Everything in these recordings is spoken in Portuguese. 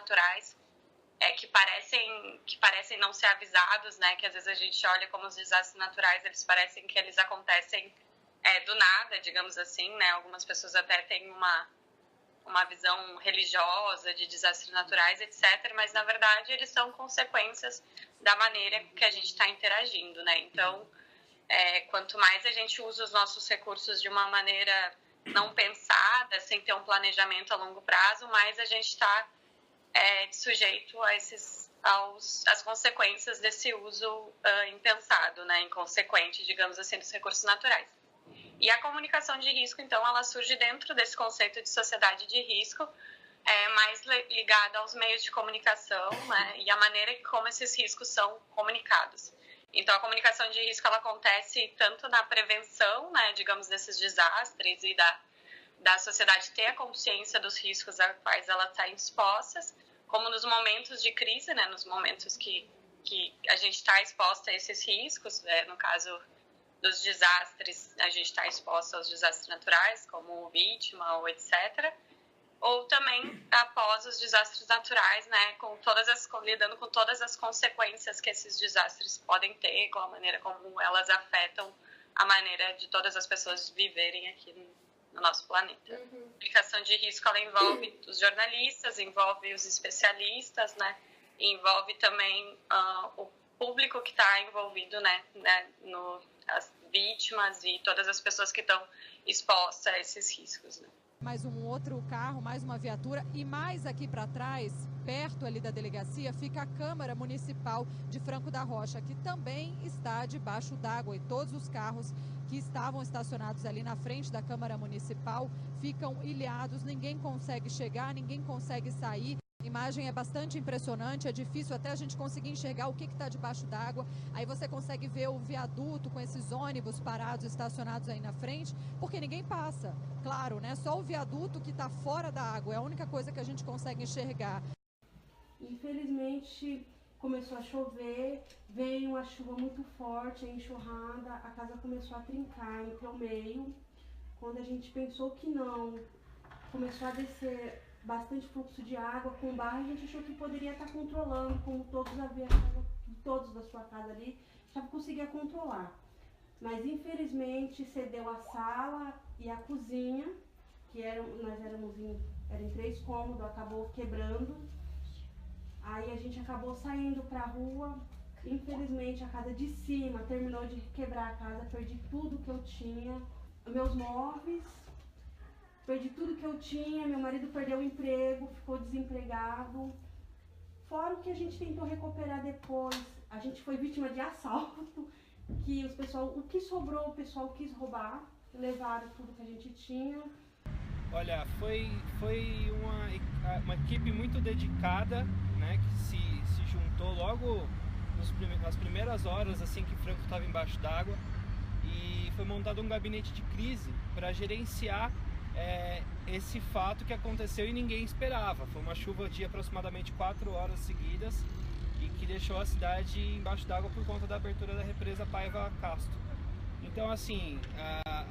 naturais que parecem não ser avisados, né? Que às vezes a gente olha como os desastres naturais, eles parecem que eles acontecem do nada, digamos assim, né? Algumas pessoas até têm uma visão religiosa de desastres naturais, etc. Mas, na verdade, eles são consequências da maneira que a gente está interagindo, né? Então, quanto mais a gente usa os nossos recursos de uma maneira não pensada, sem ter um planejamento a longo prazo, mais a gente está sujeito às consequências desse uso impensado, né? Inconsequente, digamos assim, dos recursos naturais. E a comunicação de risco, então, ela surge dentro desse conceito de sociedade de risco, mais ligada aos meios de comunicação, né, e a maneira como esses riscos são comunicados. Então, a comunicação de risco ela acontece tanto na prevenção, né, digamos, desses desastres e da sociedade ter a consciência dos riscos a quais ela está exposta, como nos momentos de crise, né, nos momentos que a gente está exposta a esses riscos, no caso dos desastres, a gente está exposto aos desastres naturais, como vítima ou etc. Ou também após os desastres naturais, né, lidando com todas as consequências que esses desastres podem ter, com a maneira como elas afetam a maneira de todas as pessoas viverem aqui no nosso planeta. A aplicação de risco, ela envolve os jornalistas, envolve os especialistas, né, envolve também o público que está envolvido, né, as vítimas e todas as pessoas que estão expostas a esses riscos, né. Mais um outro carro, mais uma viatura e mais aqui para trás, perto ali da delegacia, fica a Câmara Municipal de Franco da Rocha, que também está debaixo d'água, e todos os carros que estavam estacionados ali na frente da Câmara Municipal ficam ilhados, ninguém consegue chegar, ninguém consegue sair. A imagem é bastante impressionante, é difícil até a gente conseguir enxergar o que está debaixo d'água. Aí você consegue ver o viaduto com esses ônibus parados, estacionados aí na frente, porque ninguém passa. Claro, né? Só o viaduto que está fora da água, é a única coisa que a gente consegue enxergar. Infelizmente, começou a chover, veio uma chuva muito forte, a enxurrada, a casa começou a trincar entre o meio. Quando a gente pensou que não, começou a descer bastante fluxo de água com barro, a gente achou que poderia estar controlando, como todos da sua casa ali, já conseguia controlar. Mas infelizmente cedeu a sala e a cozinha, que nós éramos em 3 cômodos, acabou quebrando. Aí a gente acabou saindo para a rua. Infelizmente a casa de cima terminou de quebrar a casa, perdi tudo que eu tinha, meus móveis. Perdi tudo que eu tinha, meu marido perdeu o emprego, ficou desempregado. Fora o que a gente tentou recuperar depois, a gente foi vítima de assalto, que o que sobrou o pessoal quis roubar, levaram tudo que a gente tinha. Olha, foi uma equipe muito dedicada, né, que se juntou logo nas primeiras horas, assim que Franco estava embaixo d'água, e foi montado um gabinete de crise para gerenciar esse fato que aconteceu e ninguém esperava. Foi uma chuva de aproximadamente 4 horas seguidas e que deixou a cidade embaixo d'água por conta da abertura da represa Paiva Castro. Então, assim,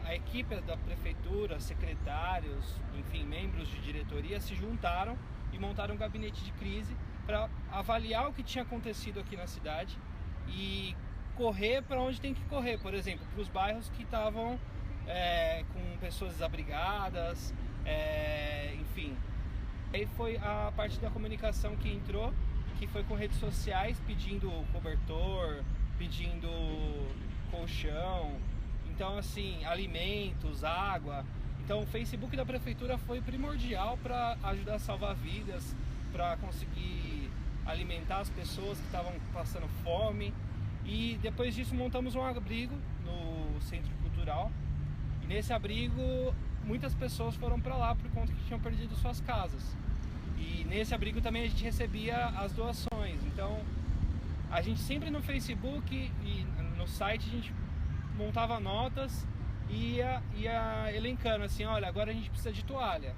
a equipe da prefeitura, secretários, enfim, membros de diretoria se juntaram e montaram um gabinete de crise para avaliar o que tinha acontecido aqui na cidade e correr para onde tem que correr, por exemplo, para os bairros que estavam com pessoas desabrigadas, enfim. Aí foi a parte da comunicação que entrou, que foi com redes sociais pedindo cobertor, pedindo colchão, então assim, alimentos, água. Então o Facebook da prefeitura foi primordial para ajudar a salvar vidas, para conseguir alimentar as pessoas que estavam passando fome. E depois disso montamos um abrigo no Centro Cultural. E nesse abrigo muitas pessoas foram para lá por conta que tinham perdido suas casas. E nesse abrigo também a gente recebia as doações. Então a gente sempre no Facebook e no site a gente montava notas e ia elencando assim, olha, agora a gente precisa de toalha,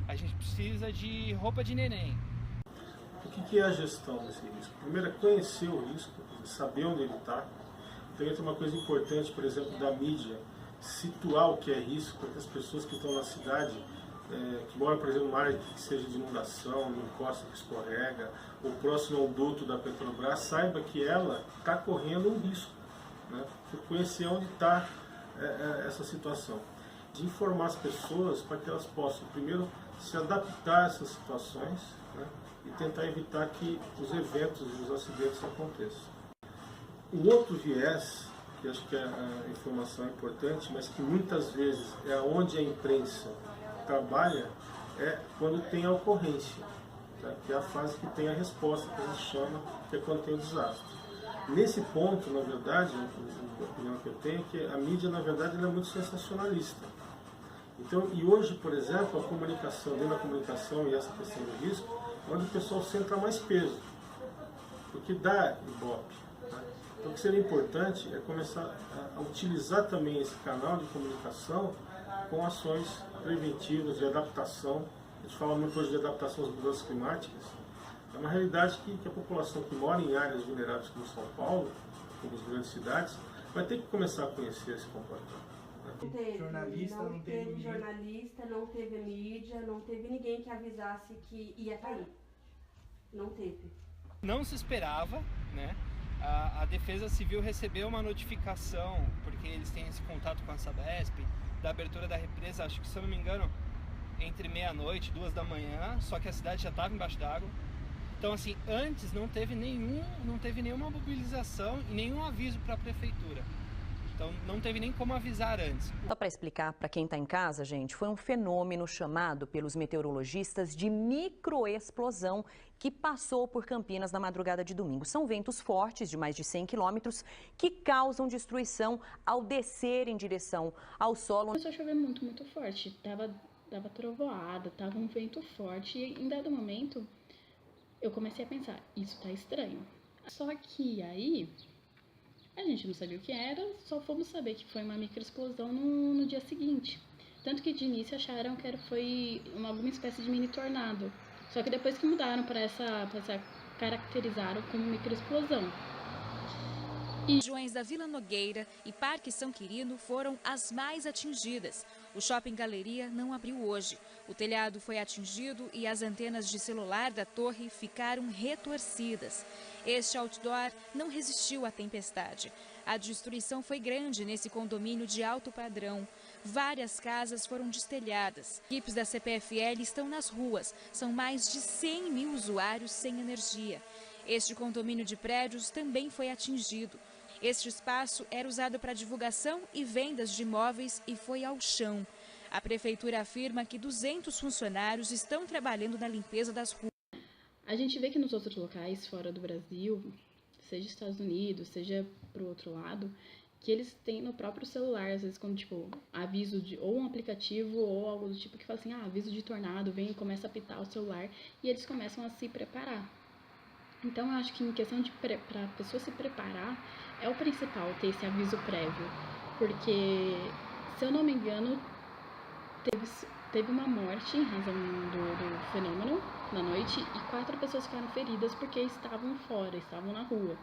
a gente precisa de roupa de neném. O que é a gestão desse risco? Primeiro é conhecer o risco, saber onde ele está. Então entra uma coisa importante, por exemplo, da mídia, situar o que é risco, para que as pessoas que estão na cidade que mora, por exemplo, numa área que seja de inundação, numa encosta que escorrega, ou próximo ao duto da Petrobras, saiba que ela está correndo um risco, né, por conhecer onde está essa situação. De informar as pessoas para que elas possam, primeiro, se adaptar a essas situações, né, e tentar evitar que os eventos e os acidentes aconteçam. O outro viés, que acho que a informação é importante, mas que muitas vezes é onde a imprensa trabalha, é quando tem a ocorrência, tá? Que é a fase que tem a resposta, que a gente chama, que é quando tem o desastre. Nesse ponto, na verdade, a opinião que eu tenho é que a mídia, na verdade, ela é muito sensacionalista. Então, e hoje, por exemplo, a comunicação, dentro da comunicação e essa questão do risco, é onde o pessoal centra mais peso, porque dá ibope. Tá? Então, o que seria importante é começar a utilizar também esse canal de comunicação com ações preventivas de adaptação. A gente fala muito hoje de adaptação às mudanças climáticas. É uma realidade que a população que mora em áreas vulneráveis como São Paulo, como as grandes cidades, vai ter que começar a conhecer esse comportamento. Não teve jornalista, não teve mídia, não teve ninguém que avisasse que ia cair. Não teve. Não se esperava, né? A Defesa Civil recebeu uma notificação, porque eles têm esse contato com a Sabesp, da abertura da represa, acho que, se eu não me engano, entre meia-noite e 2 da manhã, só que a cidade já estava embaixo d'água. Então, assim, antes não teve nenhuma mobilização e nenhum aviso para a prefeitura. Então, não teve nem como avisar antes. Só para explicar para quem está em casa, gente, foi um fenômeno chamado pelos meteorologistas de microexplosão que passou por Campinas na madrugada de domingo. São ventos fortes de mais de 100 quilômetros que causam destruição ao descer em direção ao solo. Começou a chover muito, muito forte. Dava trovoada, tava um vento forte e em dado momento eu comecei a pensar, isso tá estranho. Só que aí a gente não sabia o que era, só fomos saber que foi uma microexplosão no dia seguinte. Tanto que de início acharam que foi alguma espécie de mini tornado. Só que depois que mudaram para essa caracterizaram como microexplosão. Regiões da Vila Nogueira e Parque São Quirino foram as mais atingidas. O Shopping Galeria não abriu hoje. O telhado foi atingido e as antenas de celular da torre ficaram retorcidas. Este outdoor não resistiu à tempestade. A destruição foi grande nesse condomínio de alto padrão. Várias casas foram destelhadas. Equipes da CPFL estão nas ruas. São mais de 100 mil usuários sem energia. Este condomínio de prédios também foi atingido. Este espaço era usado para divulgação e vendas de imóveis e foi ao chão. A prefeitura afirma que 200 funcionários estão trabalhando na limpeza das ruas. A gente vê que nos outros locais fora do Brasil, seja Estados Unidos, seja para o outro lado, que eles têm no próprio celular, às vezes quando aviso de ou um aplicativo ou algo do tipo que fala assim, aviso de tornado, vem e começa a apitar o celular e eles começam a se preparar. Então eu acho que em questão de para a pessoa se preparar, é o principal ter esse aviso prévio, porque se eu não me engano, teve uma morte em razão do fenômeno na noite e 4 pessoas ficaram feridas porque estavam fora, estavam na rua.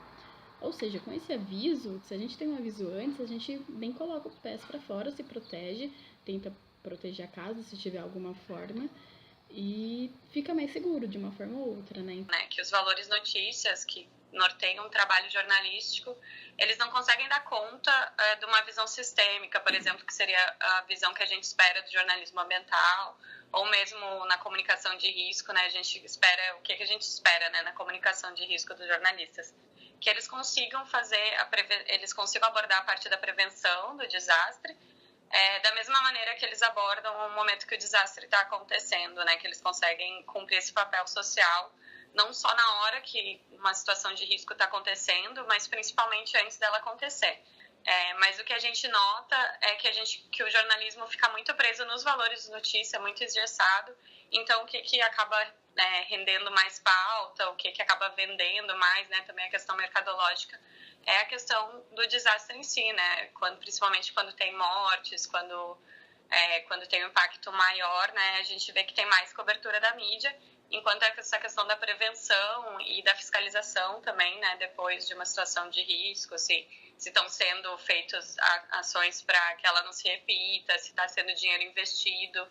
Ou seja, com esse aviso, se a gente tem um aviso antes, a gente nem coloca os pés para fora, se protege, tenta proteger a casa se tiver alguma forma e fica mais seguro de uma forma ou outra, né? Que os valores notícias que norteiam um trabalho jornalístico, eles não conseguem dar conta de uma visão sistêmica, por exemplo, que seria a visão que a gente espera do jornalismo ambiental, ou mesmo na comunicação de risco, né? A gente espera, o que a gente espera, né, na comunicação de risco dos jornalistas? Que eles consigam eles consigam abordar a parte da prevenção do desastre, da mesma maneira que eles abordam o momento que o desastre está acontecendo, né? Que eles conseguem cumprir esse papel social, não só na hora que uma situação de risco está acontecendo, mas principalmente antes dela acontecer. Mas o que a gente nota é que o jornalismo fica muito preso nos valores de notícia, muito engessado. Então, o que acaba rendendo mais pauta, o que acaba vendendo mais, né? Também a questão mercadológica, é a questão do desastre em si, né? Principalmente quando tem mortes, quando tem um impacto maior, né? A gente vê que tem mais cobertura da mídia, enquanto essa questão da prevenção e da fiscalização também, né? Depois de uma situação de risco, se estão sendo feitas ações para que ela não se repita, se está sendo dinheiro investido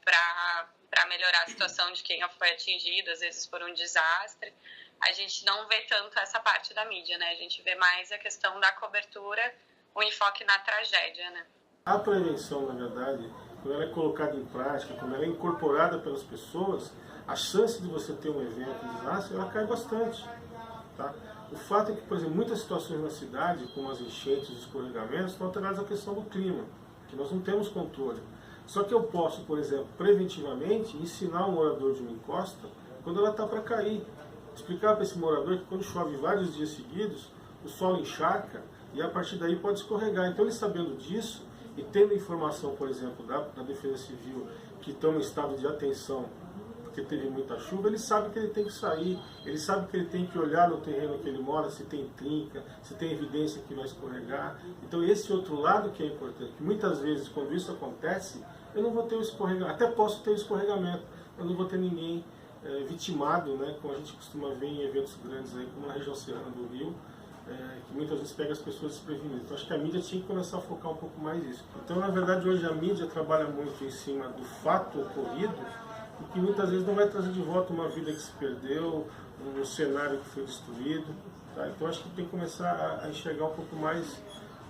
para melhorar a situação de quem foi atingido, às vezes por um desastre. A gente não vê tanto essa parte da mídia, né? A gente vê mais a questão da cobertura, o enfoque na tragédia, né? A prevenção, na verdade, quando ela é colocada em prática, quando ela é incorporada pelas pessoas, a chance de você ter um evento, um desastre, ela cai bastante. Tá? O fato é que, por exemplo, muitas situações na cidade, como as enchentes e escorregamentos, estão alteradas à questão do clima, que nós não temos controle. Só que eu posso, por exemplo, preventivamente, ensinar um morador de uma encosta quando ela está para cair. Explicar para esse morador que quando chove vários dias seguidos, o solo encharca e a partir daí pode escorregar. Então, ele sabendo disso e tendo informação, por exemplo, da Defesa Civil, que estão em estado de atenção porque teve muita chuva, ele sabe que ele tem que sair, ele sabe que ele tem que olhar no terreno que ele mora, se tem trinca, se tem evidência que vai escorregar. Então, esse outro lado que é importante, que muitas vezes, quando isso acontece, eu não vou ter o escorregamento, até posso ter o escorregamento, eu não vou ter ninguém vitimado, né, como a gente costuma ver em eventos grandes, aí, como na região serrana do Rio, que muitas vezes pega as pessoas desprevenidas. Então, acho que a mídia tinha que começar a focar um pouco mais nisso. Então, na verdade, hoje a mídia trabalha muito em cima do fato ocorrido, e que muitas vezes não vai trazer de volta uma vida que se perdeu, um cenário que foi destruído. Tá? Então, acho que tem que começar a enxergar um pouco mais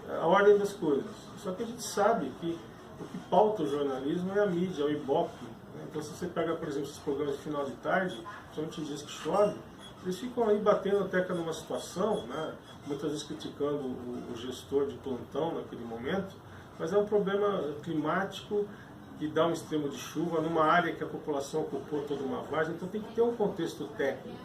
a ordem das coisas. Só que a gente sabe que o que pauta o jornalismo é a mídia, é o Ibope. Então, se você pega, por exemplo, esses programas de final de tarde, principalmente em dias que chove, eles ficam aí batendo a tecla numa situação, né? Muitas vezes criticando o gestor de plantão naquele momento, mas é um problema climático que dá um extremo de chuva numa área que a população ocupou toda uma várzea, então tem que ter um contexto técnico.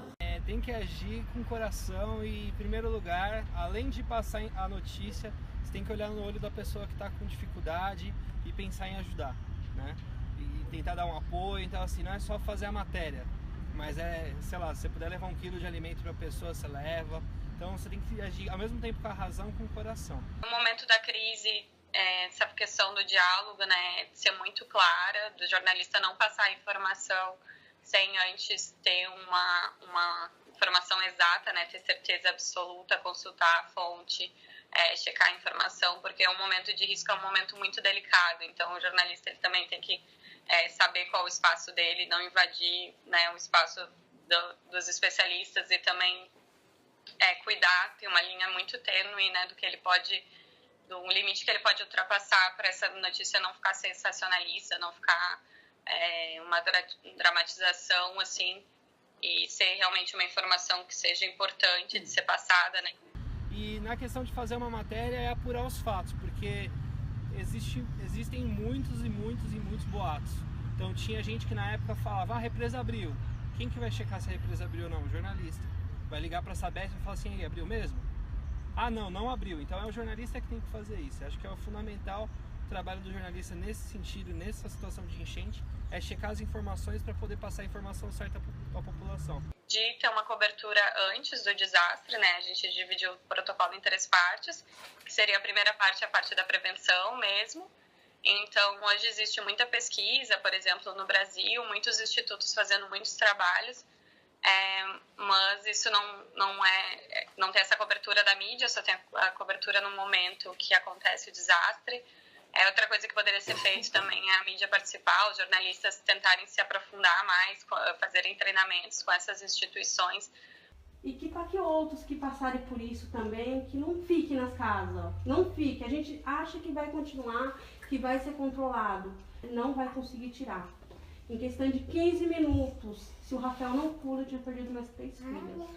Tem que agir com coração e, em primeiro lugar, além de passar a notícia, você tem que olhar no olho da pessoa que está com dificuldade e pensar em ajudar, né? E tentar dar um apoio. Então, assim, não é só fazer a matéria, mas sei lá, se você puder levar 1 quilo de alimento para a pessoa, você leva. Então, você tem que agir ao mesmo tempo com a razão, com o coração. No momento da crise, essa questão do diálogo, né, de ser muito clara, do jornalista não passar a informação sem antes ter uma informação exata, né, ter certeza absoluta, consultar a fonte, checar a informação, porque um momento de risco é um momento muito delicado. Então, o jornalista ele também tem que saber qual é o espaço dele, não invadir, né, o espaço dos especialistas e também cuidar, tem uma linha muito tênue, né, do limite que ele pode ultrapassar para essa notícia não ficar sensacionalista, não ficar uma dramatização, assim, e ser realmente uma informação que seja importante de ser passada, né. E na questão de fazer uma matéria é apurar os fatos, porque existem muitos e muitos boatos. Então tinha gente que na época falava, a represa abriu. Quem que vai checar se a represa abriu ou não? O jornalista. Vai ligar para a Sabesp e falar assim, abriu mesmo? Ah, não abriu. Então é o jornalista que tem que fazer isso. Acho que é o fundamental trabalho do jornalista nesse sentido, nessa situação de enchente, é checar as informações para poder passar a informação certa para a população. De ter uma cobertura antes do desastre, né? A gente dividiu o protocolo em 3 partes, que seria a primeira parte, a parte da prevenção mesmo. Então, hoje existe muita pesquisa, por exemplo, no Brasil, muitos institutos fazendo muitos trabalhos, mas isso não tem essa cobertura da mídia, só tem a cobertura no momento que acontece o desastre. Outra coisa que poderia ser feito também é a mídia participar, os jornalistas tentarem se aprofundar mais, fazerem treinamentos com essas instituições. E que para que outros que passarem por isso também, que não fiquem nas casas, não fiquem. A gente acha que vai continuar, que vai ser controlado, não vai conseguir tirar. Em questão de 15 minutos, se o Rafael não pula, eu tinha perdido minhas 3 filhas.